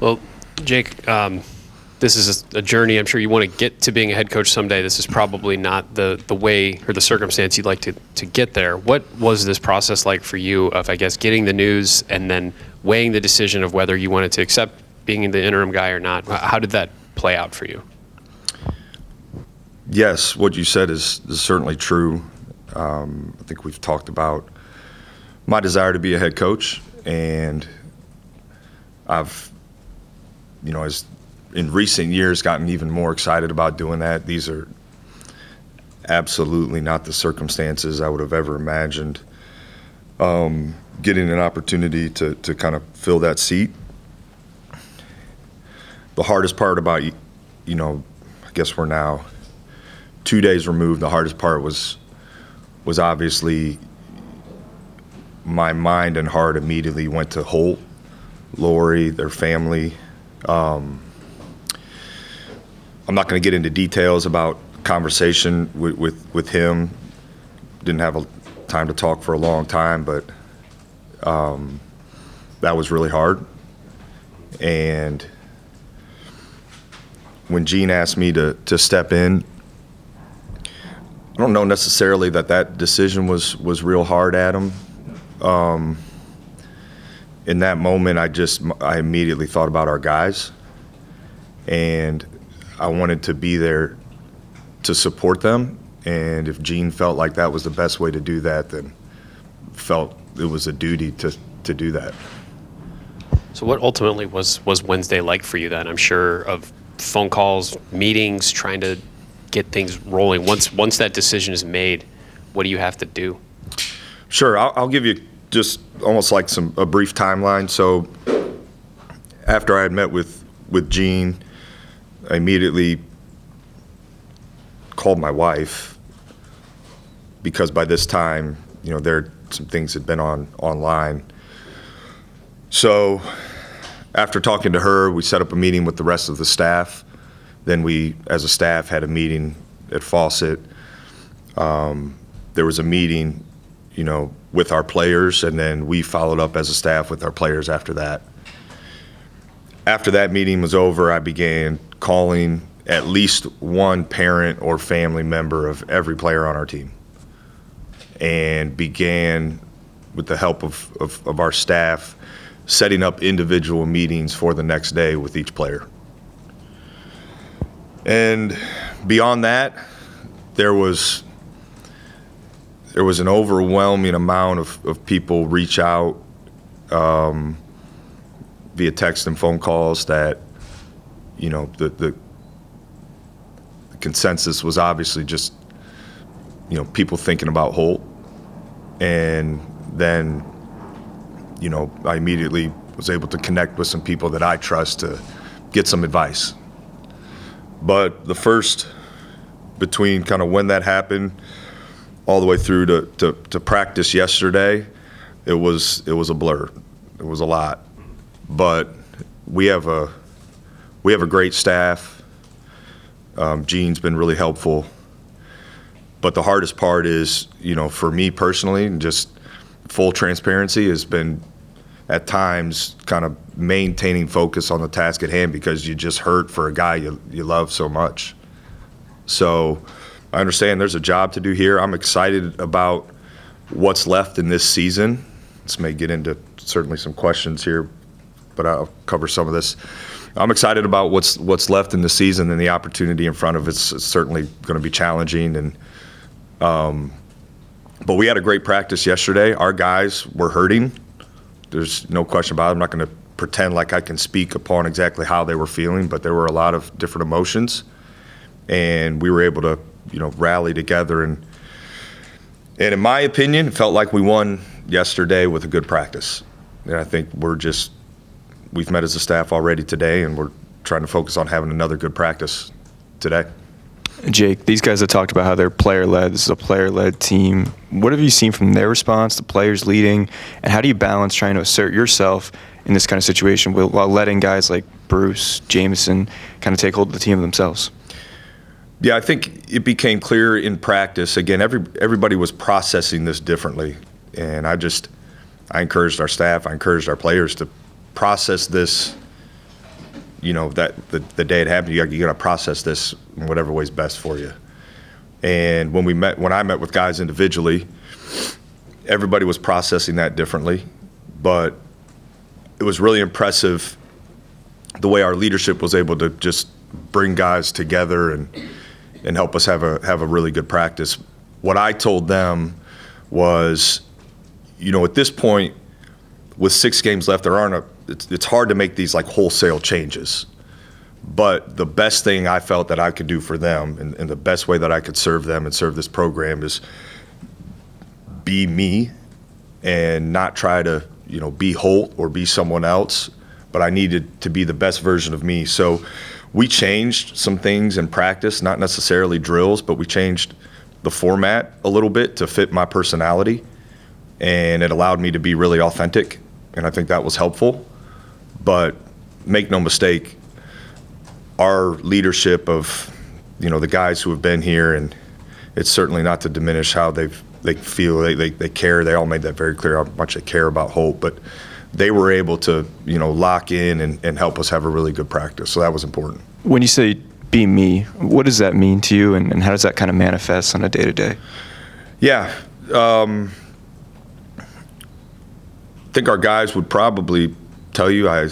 Well, Jake, this is a journey. I'm sure you want to get to being a head coach someday. This is probably not the way or the circumstance you'd like to get there. What was this process like for you of, I guess, getting the news and then weighing the decision of whether you wanted to accept being the interim guy or not? How did that play out for you? Yes, what you said is certainly true. I think we've talked about my desire to be a head coach, and I've, as in recent years, gotten even more excited about doing that. These are absolutely not the circumstances I would have ever imagined. Getting an opportunity to kind of fill that seat. The hardest part about, I guess we're now 2 days removed. The hardest part was obviously my mind and heart immediately went to Holt, Lori, their family. I'm not going to get into details about conversation with him. Didn't have time to talk for a long time, but that was really hard. And when Gene asked me to step in, I don't know necessarily that decision was real hard at him. In that moment, I immediately thought about our guys, and I wanted to be there to support them. And if Gene felt like that was the best way to do that, then felt it was a duty to do that. So what ultimately was Wednesday like for you then? I'm sure of phone calls, meetings, trying to get things rolling. Once that decision is made, what do you have to do? Sure, I'll give you just almost like a brief timeline. So after I had met with Gene, I immediately called my wife, because by this time, there some things had been online. So after talking to her, we set up a meeting with the rest of the staff. Then we, as a staff, had a meeting at Fawcett. There was a meeting, with our players, and then we followed up as a staff with our players after that. After that meeting was over, I began calling at least one parent or family member of every player on our team, and began, with the help of our staff, setting up individual meetings for the next day with each player. And beyond that, there was an overwhelming amount of people reach out via text and phone calls that, the consensus was obviously just, people thinking about Holt. And then, I immediately was able to connect with some people that I trust to get some advice. But the first, between kind of when that happened all the way through to practice yesterday, it was a blur. It was a lot. But we have a great staff. Gene's been really helpful. But the hardest part is, for me personally, and just full transparency, has been at times kind of maintaining focus on the task at hand, because you just hurt for a guy you love so much. So I understand there's a job to do here. I'm excited about what's left in this season. This may get into certainly some questions here, but I'll cover some of this. I'm excited about what's left in the season, and the opportunity in front of it's certainly going to be challenging. And but we had a great practice yesterday. Our guys were hurting. There's no question about it. I'm not going to pretend like I can speak upon exactly how they were feeling, but there were a lot of different emotions, and we were able to, rally together. And in my opinion, it felt like we won yesterday with a good practice. And I think we've met as a staff already today, and we're trying to focus on having another good practice today. Jake, these guys have talked about how they're player-led. This is a player-led team. What have you seen from their response, the players leading, and how do you balance trying to assert yourself in this kind of situation while letting guys like Bruce, Jameson kind of take hold of the team themselves? Yeah, I think it became clear in practice. Again, everybody was processing this differently, and I encouraged our staff, I encouraged our players to process this that the day it happened, you got to process this in whatever way's best for you. And when I met with guys individually, everybody was processing that differently, but it was really impressive the way our leadership was able to just bring guys together and help us have a really good practice. What I told them was, at this point, with 6 games left, it's hard to make these like wholesale changes. But the best thing I felt that I could do for them and the best way that I could serve them and serve this program is be me and not try to, be Holt or be someone else, but I needed to be the best version of me. So we changed some things in practice, not necessarily drills, but we changed the format a little bit to fit my personality, and it allowed me to be really authentic, and I think that was helpful. But make no mistake, our leadership of, the guys who have been here, and it's certainly not to diminish how they feel, they care. They all made that very clear how much they care about Holt, but they were able to, lock in and help us have a really good practice. So that was important. When you say be me, what does that mean to you, and how does that kind of manifest on a day-to-day? Yeah. I think our guys would probably tell you I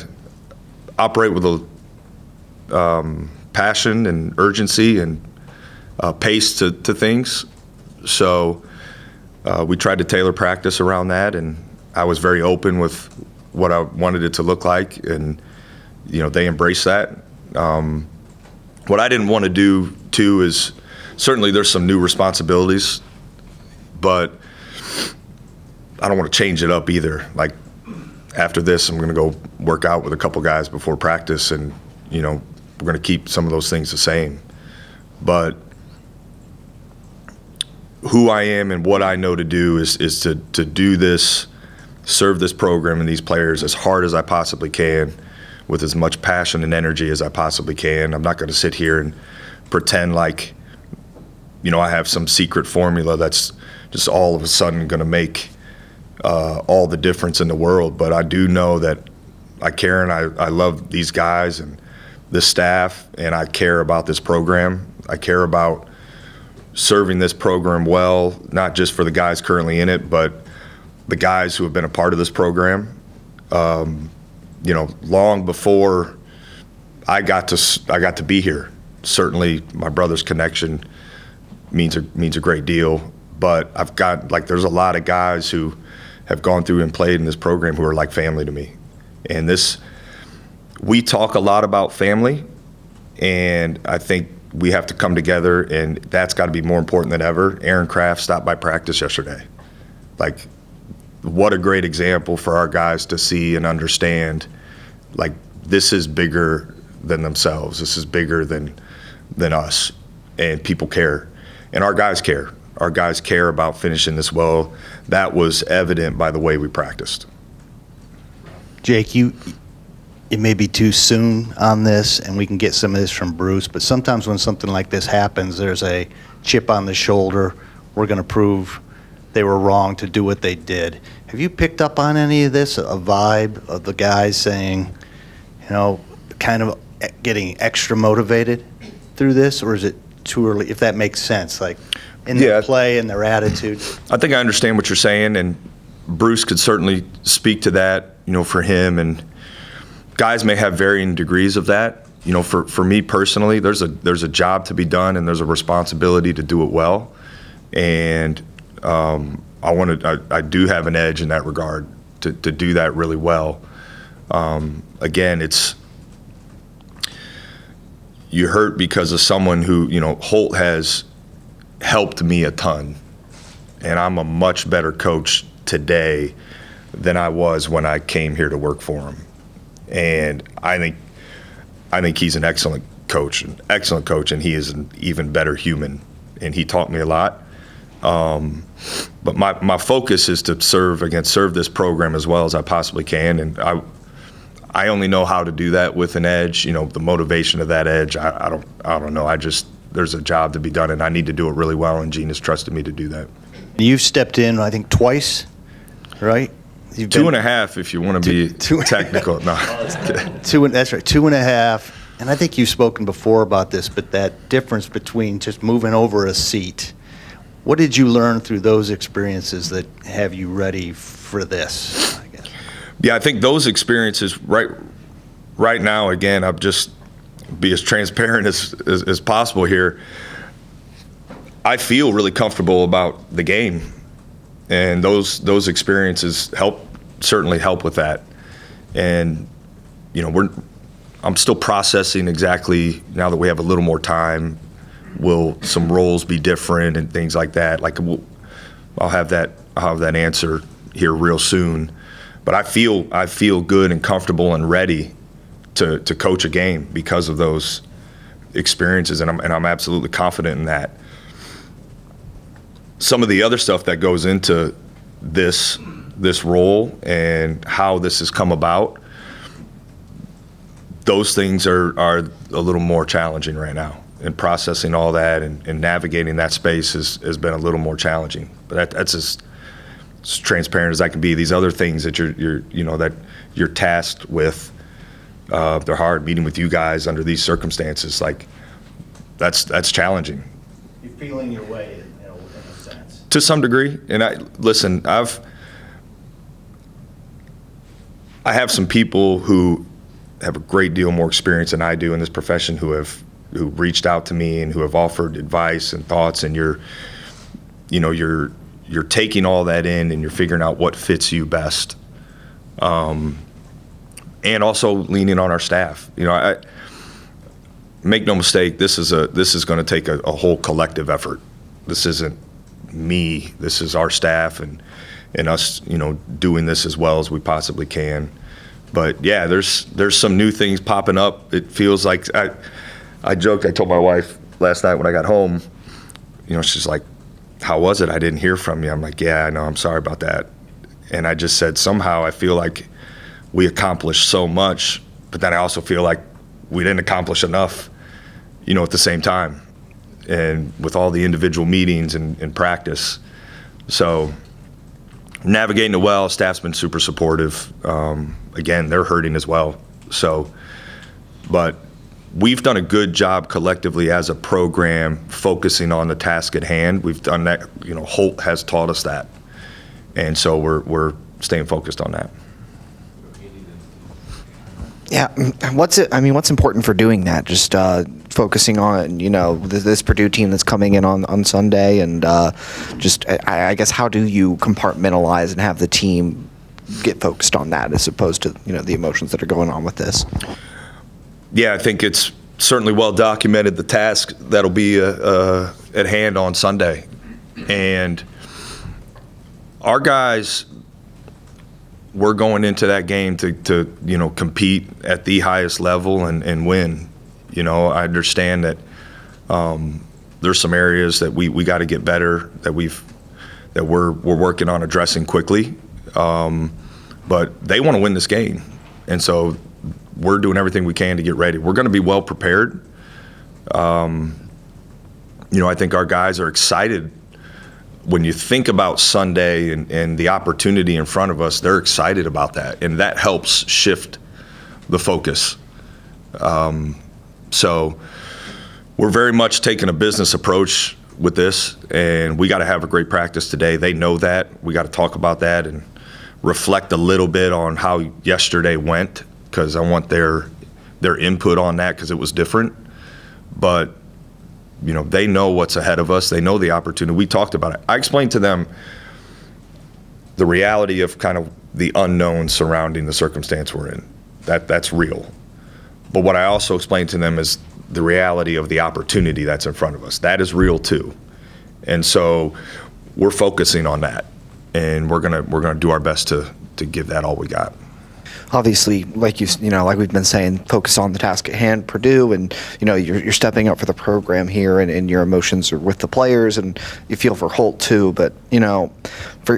operate with a passion and urgency and pace to things. So we tried to tailor practice around that, and I was very open with what I wanted it to look like, and they embraced that. What I didn't want to do too is, certainly there's some new responsibilities, but I don't want to change it up either. Like after this, I'm going to go work out with a couple guys before practice, and we're going to keep some of those things the same. But who I am and what I know to do is to do this, serve this program and these players as hard as I possibly can, with as much passion and energy as I possibly can. I'm not going to sit here and pretend like, I have some secret formula that's just all of a sudden going to make all the difference in the world. But I do know that I care, and I love these guys and this staff, and I care about this program. I care about serving this program well, not just for the guys currently in it, but the guys who have been a part of this program. Long before I got to be here. Certainly, my brother's connection means a great deal. But I've got there's a lot of guys who have gone through and played in this program who are like family to me. And we talk a lot about family, and I think we have to come together, and that's got to be more important than ever. Aaron Kraft stopped by practice yesterday. What a great example for our guys to see and understand. This is bigger than themselves. This is bigger than us, and people care, and our guys care. Our guys care about finishing this well. That was evident by the way we practiced. Jake, it may be too soon on this, and we can get some of this from Bruce, but sometimes when something like this happens, there's a chip on the shoulder. We're going to prove they were wrong to do what they did. Have you picked up on any of this, a vibe of the guys saying, kind of getting extra motivated through this, or is it too early, if that makes sense, in their play and their attitude? I think I understand what you're saying, and Bruce could certainly speak to that, for him, and guys may have varying degrees of that. For me personally, there's a job to be done, and there's a responsibility to do it well, and I do have an edge in that regard to do that really well. Again, you hurt because of someone who, Holt has helped me a ton, and I'm a much better coach today than I was when I came here to work for him. And I think he's an excellent coach, and he is an even better human, and he taught me a lot. But my focus is to serve this program as well as I possibly can, and I only know how to do that with an edge. The motivation of that edge, I don't know. There's a job to be done, and I need to do it really well, and Gene has trusted me to do that. You've stepped in, I think, twice, right? You've Two been- and a half, if you want to be technical. No. That's right, 2.5. And I think you've spoken before about this, but that difference between just moving over a seat, what did you learn through those experiences that have you ready for this, I guess? Yeah, I think those experiences right now, again, I'll just be as transparent as possible here. I feel really comfortable about the game, and those experiences certainly help with that. And I'm still processing exactly, now that we have a little more time, will some roles be different and things like that. Like I'll have that answer here real soon. But I feel good and comfortable and ready to coach a game because of those experiences, and I'm absolutely confident in that. Some of the other stuff that goes into this role and how this has come about, those things are a little more challenging right now. And processing all that and navigating that space has been a little more challenging. But that's as transparent as I can be. These other things that you're tasked with, they're hard. Meeting with you guys under these circumstances, like that's challenging. You're feeling your way in a sense. To some degree. And I have some people who have a great deal more experience than I do in this profession who reached out to me and who have offered advice and thoughts, and you're taking all that in and you're figuring out what fits you best. And also leaning on our staff. I make no mistake, this is going to take a whole collective effort. This isn't me. This is our staff and us, doing this as well as we possibly can. But yeah, there's some new things popping up. It feels like I joked. I told my wife last night when I got home. She's like, "How was it? I didn't hear from you." I'm like, "Yeah, I know. I'm sorry about that." And I just said, somehow I feel like we accomplished so much, but then I also feel like we didn't accomplish enough, at the same time, and with all the individual meetings and practice. So navigating it well. Staff's been super supportive. Again, they're hurting as well. So, but we've done a good job collectively as a program focusing on the task at hand. We've done that. Holt has taught us that, and so we're staying focused on that. Yeah, what's important for doing that? Just focusing on this Purdue team that's coming in on Sunday, and I guess how do you compartmentalize and have the team get focused on that as opposed to the emotions that are going on with this? Yeah, I think it's certainly well documented, the task that'll be at hand on Sunday, and our guys. We're going into that game to compete at the highest level and win. I understand that there's some areas that we got to get better, that we're working on addressing quickly. But they want to win this game, and so we're doing everything we can to get ready. We're going to be well prepared. I think our guys are excited. When you think about Sunday and the opportunity in front of us, they're excited about that, and that helps shift the focus. So we're very much taking a business approach with this, and we got to have a great practice today. They know that. We got to talk about that and reflect a little bit on how yesterday went, because I want their input on that, because it was different. But they know what's ahead of us. They know the opportunity. We talked about it. I explained to them the reality of kind of the unknown surrounding the circumstance we're in. That's real. But what I also explained to them is the reality of the opportunity that's in front of us. That is real too. And so we're focusing on that, and we're gonna do our best to give that all we got. Obviously, like we've been saying, focus on the task at hand, Purdue, and you're stepping up for the program here, and your emotions are with the players, and you feel for Holt too. But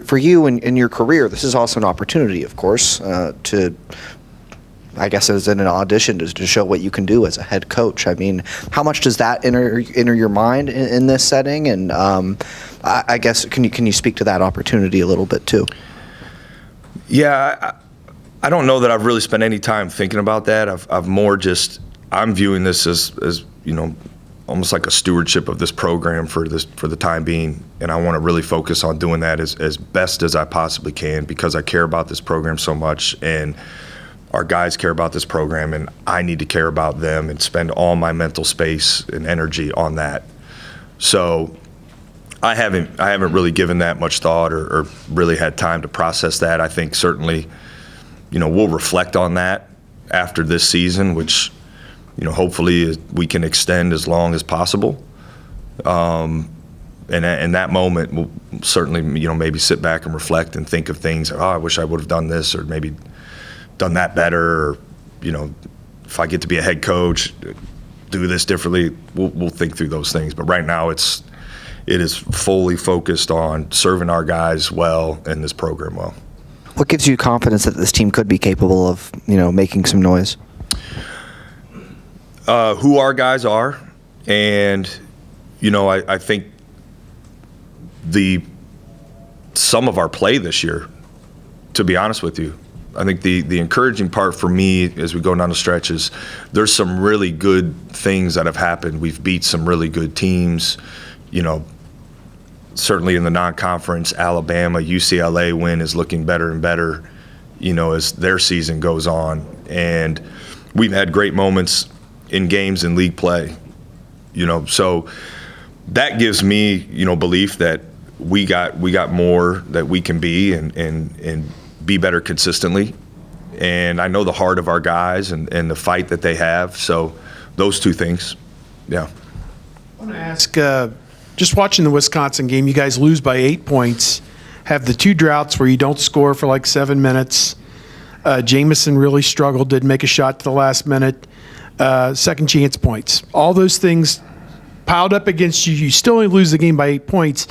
for you in your career, this is also an opportunity, of course, to, I guess, as an audition to show what you can do as a head coach. I mean, how much does that enter your mind in this setting? And I guess can you speak to that opportunity a little bit too? Yeah, I don't know that I've really spent any time thinking about that. I've more just, I'm viewing this as almost like a stewardship of this program for the time being, and I want to really focus on doing that as best as I possibly can, because I care about this program so much, and our guys care about this program, and I need to care about them and spend all my mental space and energy on that. So I haven't really given that much thought or really had time to process that. I think certainly, we'll reflect on that after this season, which, hopefully we can extend as long as possible. And in that moment, we'll certainly, maybe sit back and reflect and think of things. Oh, I wish I would have done this, or maybe done that better. Or, if I get to be a head coach, do this differently. We'll think through those things. But right now, it is fully focused on serving our guys well and this program well. What gives you confidence that this team could be capable of, making some noise? Who our guys are, and I think some of our play this year, to be honest with you. I think the encouraging part for me as we go down the stretch is there's some really good things that have happened. We've beat some really good teams, certainly in the non-conference. Alabama, UCLA win is looking better and better, as their season goes on. And we've had great moments in games in league play, so that gives me, belief that we got more that we can be and be better consistently. And I know the heart of our guys and the fight that they have. So those two things, yeah. I want to ask, just watching the Wisconsin game, you guys lose by 8 points, have the two droughts where you don't score for like 7 minutes. Jamison really struggled, didn't make a shot to the last minute. Second chance points. All those things piled up against you. You still only lose the game by 8 points.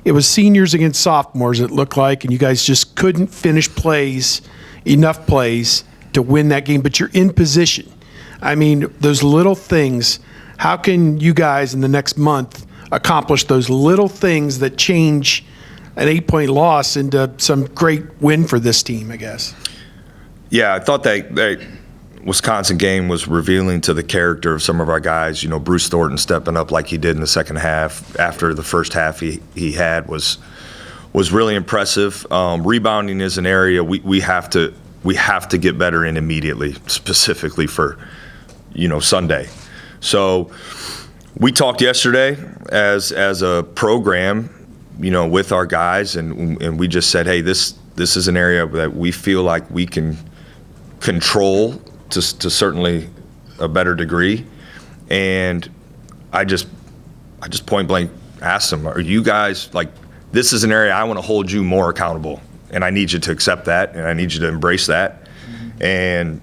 It was seniors against sophomores, it looked like, and you guys just couldn't finish enough plays to win that game, but you're in position. I mean, those little things, how can you guys in the next month accomplish those little things that change an 8-point loss into some great win for this team, I guess? Yeah, I thought that Wisconsin game was revealing to the character of some of our guys. Bruce Thornton stepping up like he did in the second half after the first half he had was really impressive. Rebounding is an area we have to get better in immediately, specifically for Sunday. So we talked yesterday as a program, with our guys, and we just said, hey, this is an area that we feel like we can control to certainly a better degree. And I just point blank asked them, are you guys, like, this is an area I want to hold you more accountable, and I need you to accept that, and I need you to embrace that. Mm-hmm. And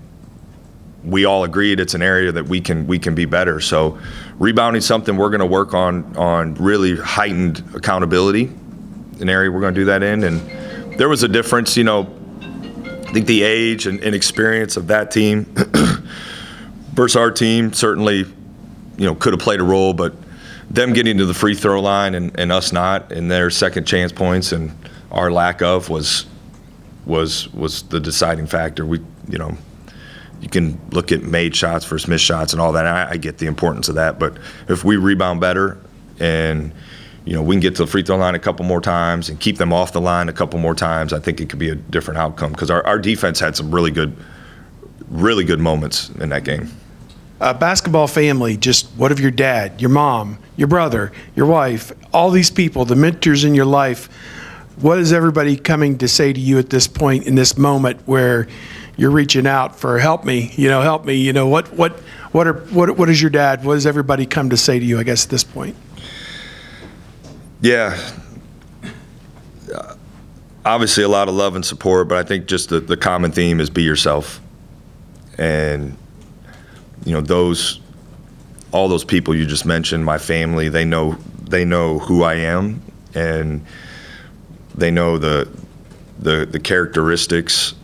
we all agreed it's an area that we can be better. So rebounding something we're going to work on really heightened accountability, an area we're going to do that in. And there was a difference, I think the age and experience of that team versus our team certainly, could have played a role, but them getting to the free throw line and us not, and their second chance points and our lack of was the deciding factor. You can look at made shots versus missed shots and all that. I get the importance of that, but if we rebound better and we can get to the free throw line a couple more times and keep them off the line a couple more times, I think it could be a different outcome, because our defense had some really good moments in that game. Basketball family, just what of your dad, your mom, your brother, your wife, all these people, the mentors in your life, what is everybody coming to say to you at this point in this moment where you're reaching out for help me, what is your dad, what does everybody come to say to you, I guess, at this point? Yeah, obviously a lot of love and support, but I think just the common theme is be yourself. And all those people you just mentioned, my family, they know who I am, and they know the characteristics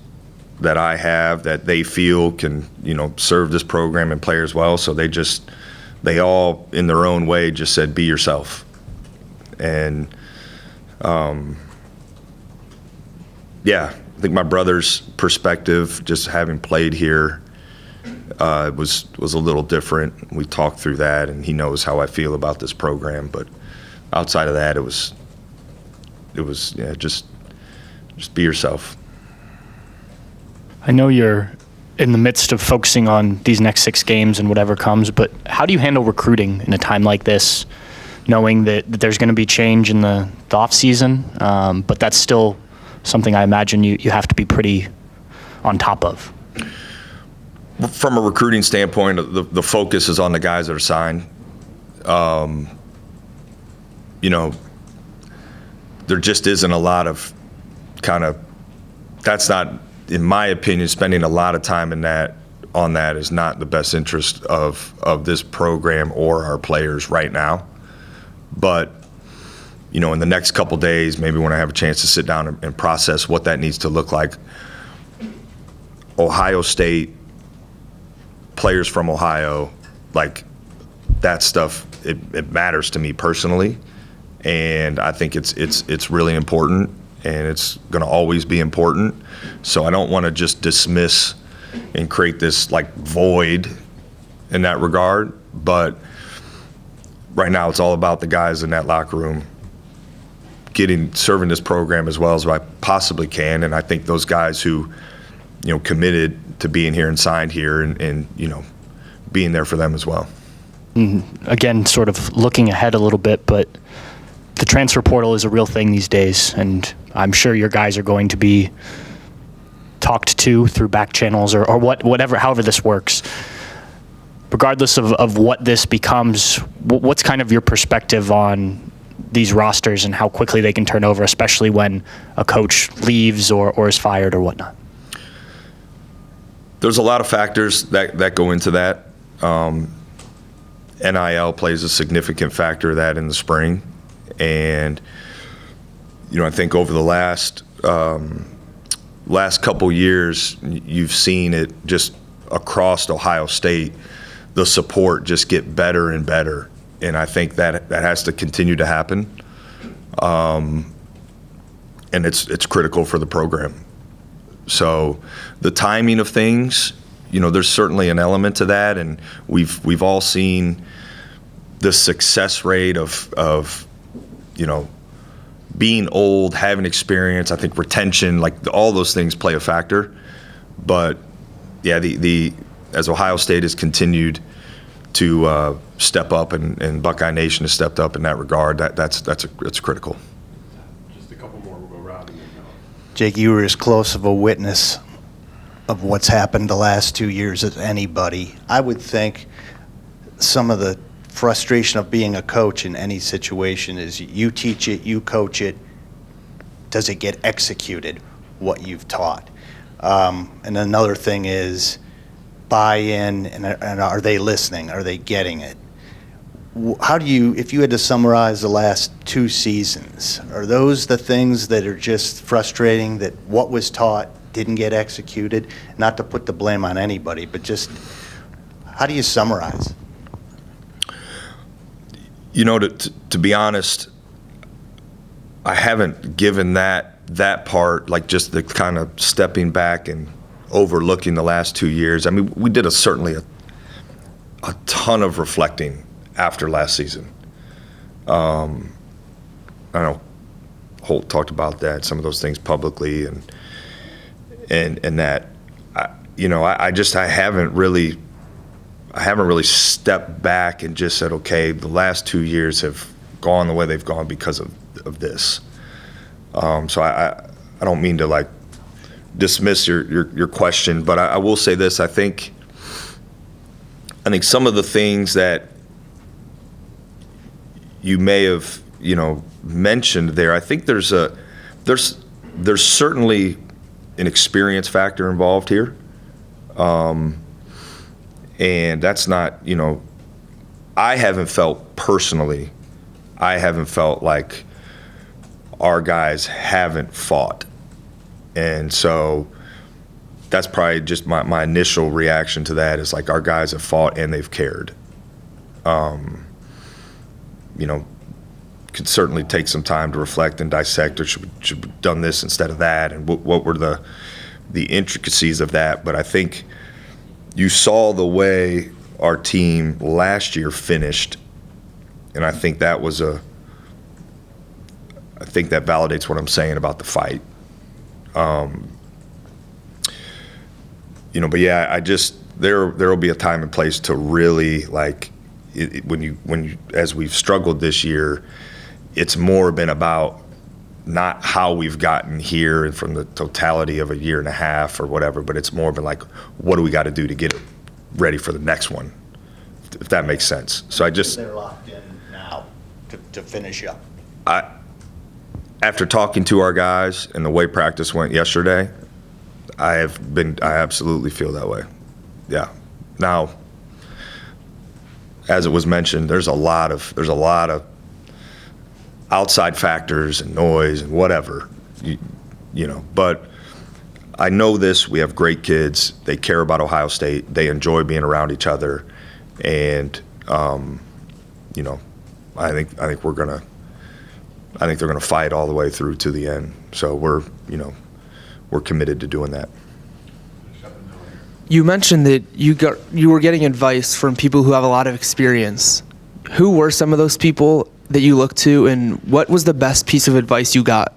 that I have that they feel can serve this program and players well. So they all in their own way just said, be yourself. And I think my brother's perspective, just having played here, was a little different. We talked through that, and he knows how I feel about this program. But outside of that, it was just be yourself. I know you're in the midst of focusing on these next 6 games and whatever comes, but how do you handle recruiting in a time like this, knowing that there's going to be change in the off season, but that's still something I imagine you have to be pretty on top of? From a recruiting standpoint, the focus is on the guys that are signed. There just isn't a lot of that's not, in my opinion, spending a lot of time on that is not the best interest of this program or our players right now. But, in the next couple days, maybe when I have a chance to sit down and process what that needs to look like, Ohio State, players from Ohio, like that stuff, it matters to me personally, and I think it's really important, and it's going to always be important. So I don't want to just dismiss and create this like void in that regard. But right now, it's all about the guys in that locker room serving this program as well as I possibly can, and I think those guys who committed to being here and signed here and being there for them as well. Again, sort of looking ahead a little bit, but the transfer portal is a real thing these days, and I'm sure your guys are going to be talked to through back channels or whatever, however this works. Regardless of what this becomes, what's kind of your perspective on these rosters and how quickly they can turn over, especially when a coach leaves or is fired or whatnot? There's a lot of factors that go into that. NIL plays a significant factor of that in the spring. And, I think over the last couple years, you've seen it just across Ohio State, the support just get better and better. And I think that has to continue to happen. And it's critical for the program. So the timing of things, there's certainly an element to that, and we've all seen the success rate of being old, having experience. I think retention, like all those things play a factor. But yeah, as Ohio State has continued to step up and Buckeye Nation has stepped up in that regard, that's critical. Just a couple more, we'll go Rob. Jake, you were as close of a witness of what's happened the last 2 years as anybody. I would think some of the frustration of being a coach in any situation is you teach it, you coach it. Does it get executed, what you've taught? And another thing is buy-in, and are they listening? Are they getting it? How do you, if you had to summarize the last 2 seasons, are those the things that are just frustrating, that what was taught didn't get executed? Not to put the blame on anybody, but just how do you summarize? To be honest, I haven't given that part, like just the kind of stepping back and overlooking the last 2 years. I mean, we did certainly a ton of reflecting after last season. I know Holt talked about that, some of those things publicly, and that I haven't really stepped back and just said, okay, the last 2 years have gone the way they've gone because of this. So I don't mean to like dismiss your question, but I will say this. I think some of the things that you may have mentioned there, I think there's certainly an experience factor involved here, and that's not I haven't felt like our guys haven't fought. And so that's probably just my initial reaction to that is like our guys have fought and they've cared. could certainly take some time to reflect and dissect, or should we have done this instead of that, and what were the intricacies of that. But I think you saw the way our team last year finished, and I think that validates what I'm saying about the fight. But yeah, I just there will be a time and place to really when you as we've struggled this year, it's more been about not how we've gotten here and from the totality of a year and a half or whatever, but it's more been like, what do we got to do to get ready for the next one, if that makes sense. So They're locked in now to finish up. After talking to our guys and the way practice went yesterday, I absolutely feel that way. Yeah. Now, as it was mentioned, there's a lot of outside factors and noise and whatever, but I know this. We have great kids. They care about Ohio State. They enjoy being around each other, and I think they're gonna fight all the way through to the end. So we're committed to doing that. You mentioned that you were getting advice from people who have a lot of experience. Who were some of those people that you looked to, and what was the best piece of advice you got?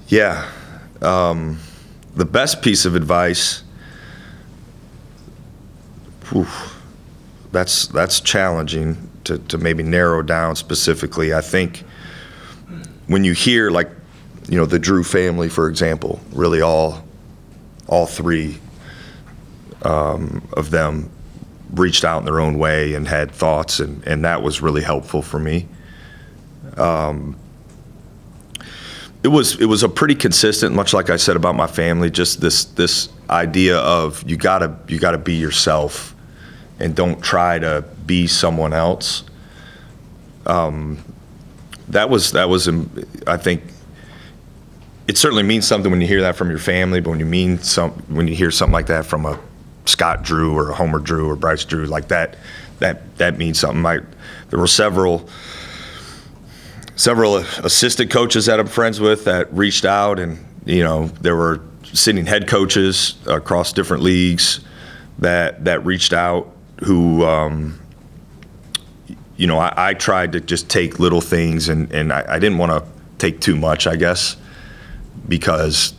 Yeah. The best piece of advice, that's challenging to maybe narrow down specifically. I think when you hear the Drew family, for example, really all three of them reached out in their own way and had thoughts, and that was really helpful for me. It was a pretty consistent, much like I said about my family, just this idea of you gotta be yourself and don't try to be someone else. That was I think it certainly means something when you hear that from your family, but when you hear something like that from a Scott Drew or a Homer Drew or Bryce Drew, like that means something. There were several assistant coaches that I'm friends with that reached out, and there were sitting head coaches across different leagues that reached out who I tried to just take little things, and I didn't want to take too much, I guess, because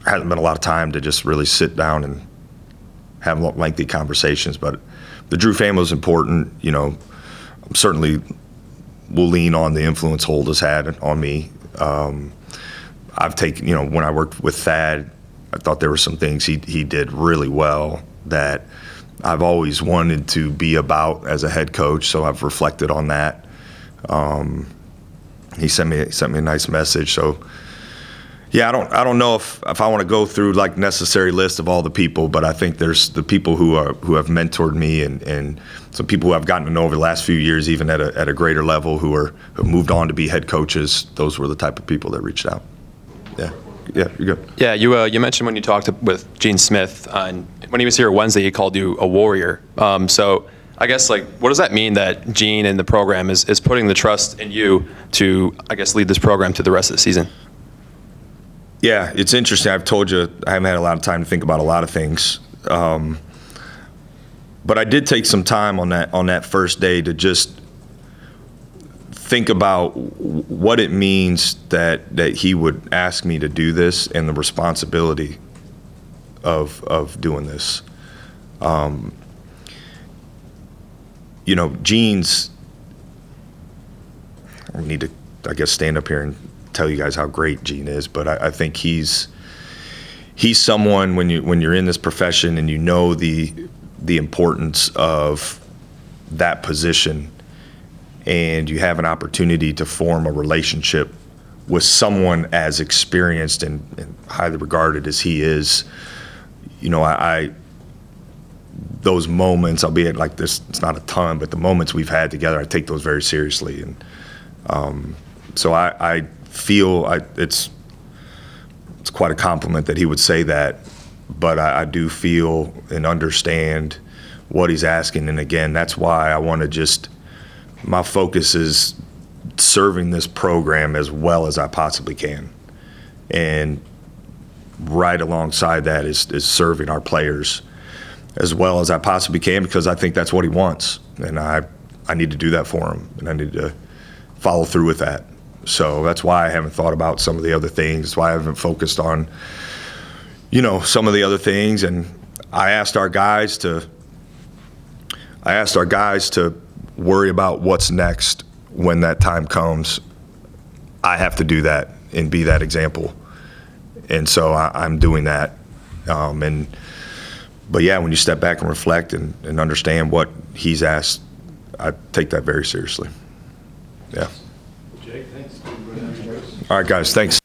there hasn't been a lot of time to just really sit down and have lengthy conversations. But the Drew family is important. Certainly will lean on the influence Holt has had on me. I've taken, when I worked with Thad, I thought there were some things he did really well that I've always wanted to be about as a head coach, so I've reflected on that. He sent me a nice message. So yeah, I don't know if I want to go through necessary list of all the people, but I think there's the people who have mentored me, and some people who I've gotten to know over the last few years, even at a greater level, who have moved on to be head coaches. Those were the type of people that reached out. Yeah, you're good. Yeah, you mentioned when you talked with Gene Smith, and when he was here Wednesday, he called you a warrior. So I guess what does that mean that Gene and the program is putting the trust in you to, I guess, lead this program to the rest of the season? Yeah, it's interesting. I've told you I haven't had a lot of time to think about a lot of things, but I did take some time on that first day to just think about what it means that he would ask me to do this and the responsibility of doing this. Gene's. I need to, I guess, stand up here and tell you guys how great Gene is, but I think he's someone when you're in this profession and the importance of that position, and you have an opportunity to form a relationship with someone as experienced and highly regarded as he is. Those moments, albeit this, it's not a ton, but the moments we've had together, I take those very seriously, and so I feel it's quite a compliment that he would say that, but I do feel and understand what he's asking, and again, that's why I want to just my focus is serving this program as well as I possibly can. And right alongside that is serving our players as well as I possibly can, because I think that's what he wants. And I need to do that for him, and I need to follow through with that. So that's why I haven't thought about some of the other things. That's why I haven't focused on, some of the other things. And I asked our guys to worry about what's next when that time comes. I have to do that and be that example. And so I'm doing that. But yeah, when you step back and reflect and understand what he's asked, I take that very seriously. Yeah. Jake, thanks. All right, guys, thanks.